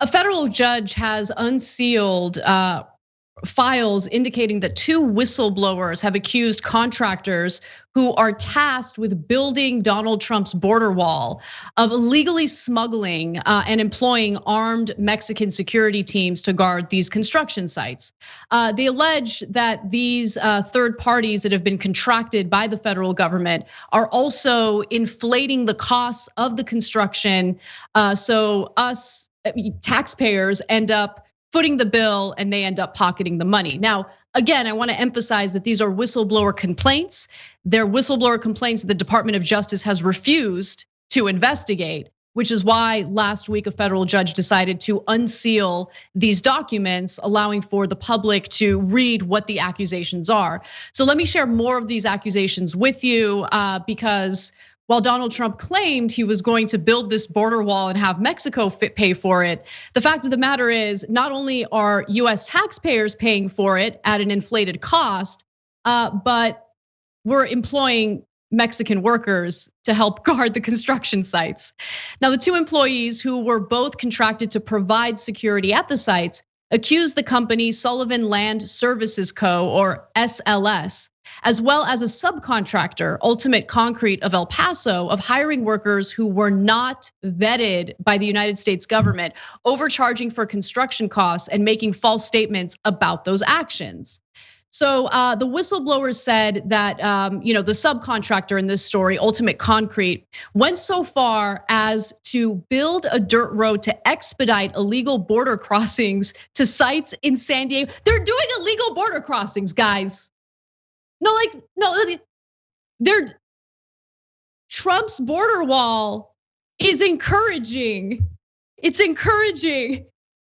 A federal judge has unsealed files indicating that two whistleblowers have accused contractors who are tasked with building Donald Trump's border wall of illegally smuggling and employing armed Mexican security teams to guard these construction sites. They allege that these third parties that have been contracted by the federal government are also inflating the costs of the construction. So us taxpayers end up footing the bill and they end up pocketing the money. Now, again, I want to emphasize that these are whistleblower complaints. They're whistleblower complaints that the Department of Justice has refused to investigate, which is why last week a federal judge decided to unseal these documents, allowing for the public to read what the accusations are. So let me share more of these accusations with you, because while Donald Trump claimed he was going to build this border wall and have Mexico pay for it, the fact of the matter is not only are US taxpayers paying for it at an inflated cost, but we're employing Mexican workers to help guard the construction sites. Now, the two employees who were both contracted to provide security at the sites accused the company Sullivan Land Services Co., or SLS, as well as a subcontractor, Ultimate Concrete of El Paso, of hiring workers who were not vetted by the United States government, overcharging for construction costs and making false statements about those actions. So the whistleblowers said that the subcontractor in this story, Ultimate Concrete, went so far as to build a dirt road to expedite illegal border crossings to sites in San Diego. They're doing illegal border crossings, guys. Trump's border wall is encouraging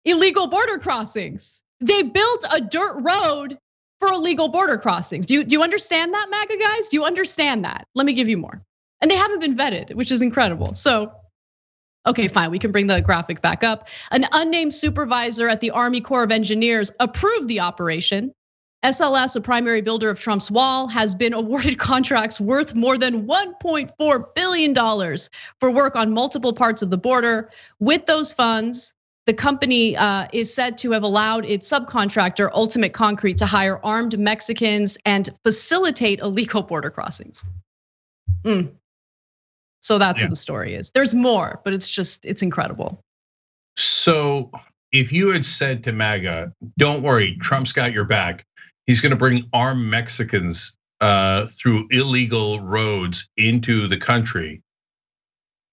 illegal border crossings. They built a dirt road for illegal border crossings. Do you understand that, MAGA guys? Do you understand that? Let me give you more. And they haven't been vetted, which is incredible. So, okay, fine, we can bring the graphic back up. An unnamed supervisor at the Army Corps of Engineers approved the operation. SLS, a primary builder of Trump's wall, has been awarded contracts worth more than $1.4 billion for work on multiple parts of the border. With those funds, the company is said to have allowed its subcontractor, Ultimate Concrete, to hire armed Mexicans and facilitate illegal border crossings. So that's what the story is. There's more, but it's incredible. So if you had said to MAGA, don't worry, Trump's got your back. He's gonna bring armed Mexicans through illegal roads into the country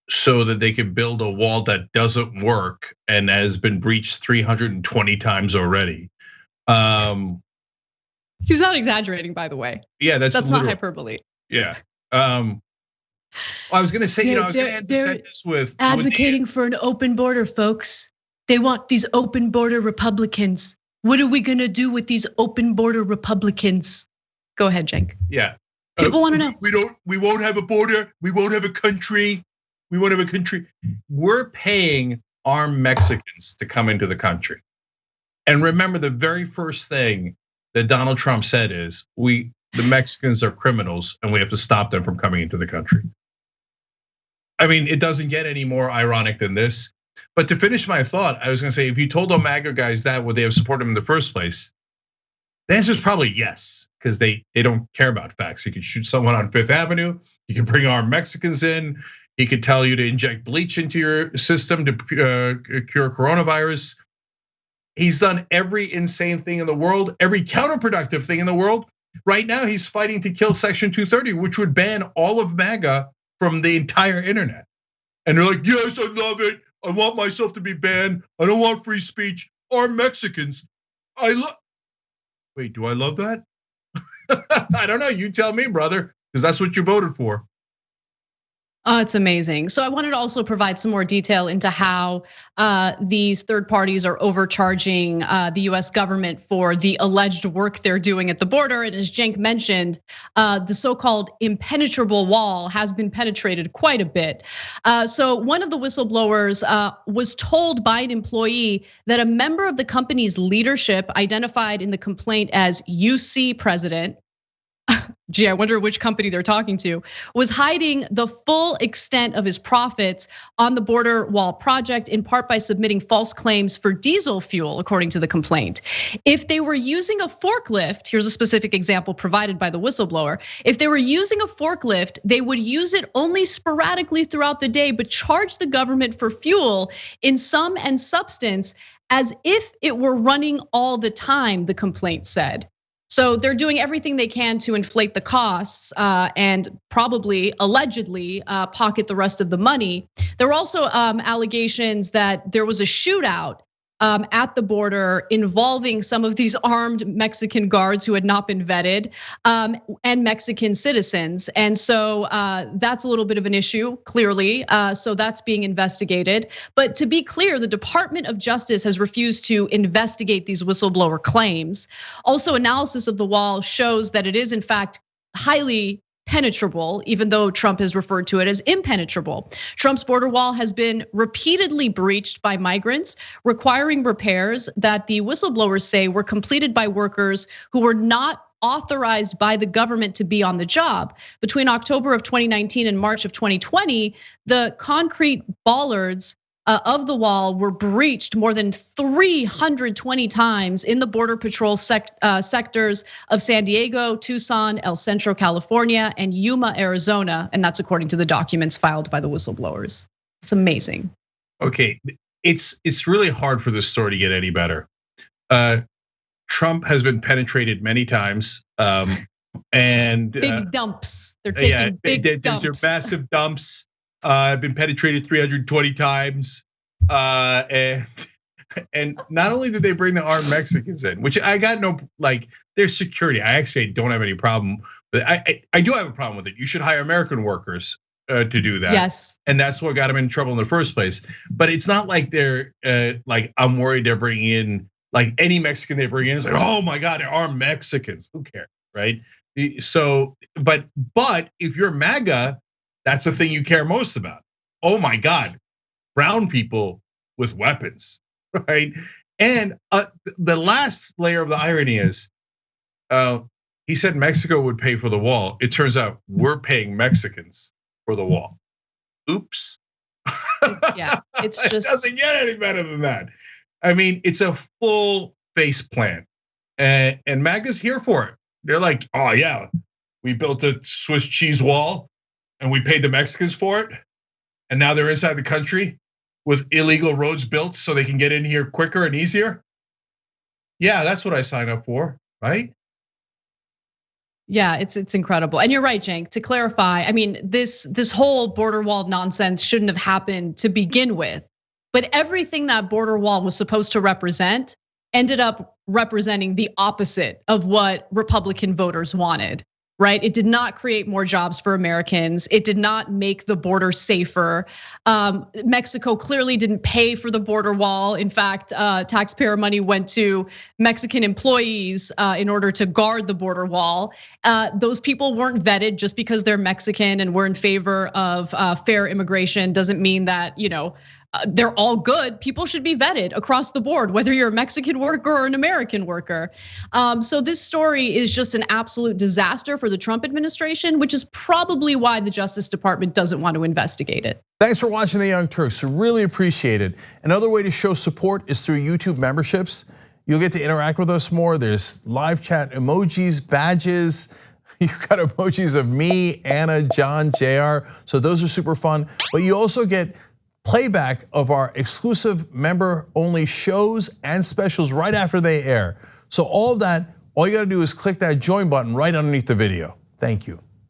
so that they can build a wall that doesn't work and has been breached 320 times already. He's not exaggerating, by the way. Yeah, that's not hyperbole. Yeah. I was gonna say, I was gonna end this with advocating for an open border, folks. They want these open border Republicans. What are we gonna do with these open border Republicans? Go ahead, Cenk. Yeah. People want to know. We won't have a border. We won't have a country. We won't have a country. We're paying armed Mexicans to come into the country. And remember, the very first thing that Donald Trump said is, the Mexicans are criminals and we have to stop them from coming into the country. I mean, it doesn't get any more ironic than this. But to finish my thought, I was gonna say, if you told the MAGA guys that, would they have supported him in the first place? The answer is probably yes, because they don't care about facts. He could shoot someone on Fifth Avenue. He could bring armed Mexicans in. He could tell you to inject bleach into your system to cure coronavirus. He's done every insane thing in the world, every counterproductive thing in the world. Right now, he's fighting to kill Section 230, which would ban all of MAGA from the entire internet. And they're like, yes, I love it. I want myself to be banned. I don't want free speech. Armed Mexicans. Wait, do I love that? I don't know. You tell me, brother, because that's what you voted for. It's amazing. So I wanted to also provide some more detail into how these third parties are overcharging the US government for the alleged work they're doing at the border. And as Cenk mentioned, the so-called impenetrable wall has been penetrated quite a bit. So one of the whistleblowers was told by an employee that a member of the company's leadership, identified in the complaint as UC president, gee, I wonder which company they're talking to, was hiding the full extent of his profits on the border wall project, in part by submitting false claims for diesel fuel, according to the complaint. If they were using a forklift, here's a specific example provided by the whistleblower. If they were using a forklift, they would use it only sporadically throughout the day, but charge the government for fuel in sum and substance as if it were running all the time, the complaint said. So they're doing everything they can to inflate the costs and probably, allegedly, pocket the rest of the money. There were also allegations that there was a shootout at the border involving some of these armed Mexican guards who had not been vetted and Mexican citizens. And so that's a little bit of an issue, clearly. So that's being investigated. But to be clear, the Department of Justice has refused to investigate these whistleblower claims. Also, analysis of the wall shows that it is, in fact, highly penetrable, even though Trump has referred to it as impenetrable. Trump's border wall has been repeatedly breached by migrants, requiring repairs that the whistleblowers say were completed by workers who were not authorized by the government to be on the job. Between October of 2019 and March of 2020, the concrete bollards of the wall were breached more than 320 times in the Border Patrol sectors of San Diego, Tucson, El Centro, California, and Yuma, Arizona. And that's according to the documents filed by the whistleblowers. It's amazing. Okay, it's really hard for this story to get any better. Trump has been penetrated many times, and big dumps. They're taking big dumps. These are massive dumps. I've been penetrated 320 times, and not only did they bring the armed Mexicans in, which I got no, like, their security, I actually don't have any problem, but I do have a problem with it. You should hire American workers to do that. Yes. And that's what got them in trouble in the first place. But it's not like they're like, I'm worried they're bringing in, like, any Mexican they bring in is like, oh my God, they're armed Mexicans. Who cares, right? So, but if you're MAGA, that's the thing you care most about. Oh my God, brown people with weapons, right? And the last layer of the irony is, he said Mexico would pay for the wall. It turns out we're paying Mexicans for the wall. Oops. Yeah, it's just, it doesn't get any better than that. I mean, it's a full face plant, and MAGA's here for it. They're like, oh yeah, we built a Swiss cheese wall, and we paid the Mexicans for it, and now they're inside the country with illegal roads built so they can get in here quicker and easier. Yeah, that's what I signed up for, right? Yeah, it's incredible. And you're right, Cenk, to clarify, I mean, this whole border wall nonsense shouldn't have happened to begin with. But everything that border wall was supposed to represent ended up representing the opposite of what Republican voters wanted. Right? It did not create more jobs for Americans. It did not make the border safer. Mexico clearly didn't pay for the border wall. In fact, taxpayer money went to Mexican employees in order to guard the border wall. Those people weren't vetted. Just because they're Mexican and we're in favor of fair immigration doesn't mean that, they're all good. People should be vetted across the board, whether you're a Mexican worker or an American worker. So this story is just an absolute disaster for the Trump administration, which is probably why the Justice Department doesn't want to investigate it. Thanks for watching The Young Turks, really appreciate it. Another way to show support is through YouTube memberships. You'll get to interact with us more. There's live chat emojis, badges. You've got emojis of me, Anna, John, JR. So those are super fun. But you also get playback of our exclusive member-only shows and specials right after they air. So all of that, all you gotta do is click that join button right underneath the video. Thank you.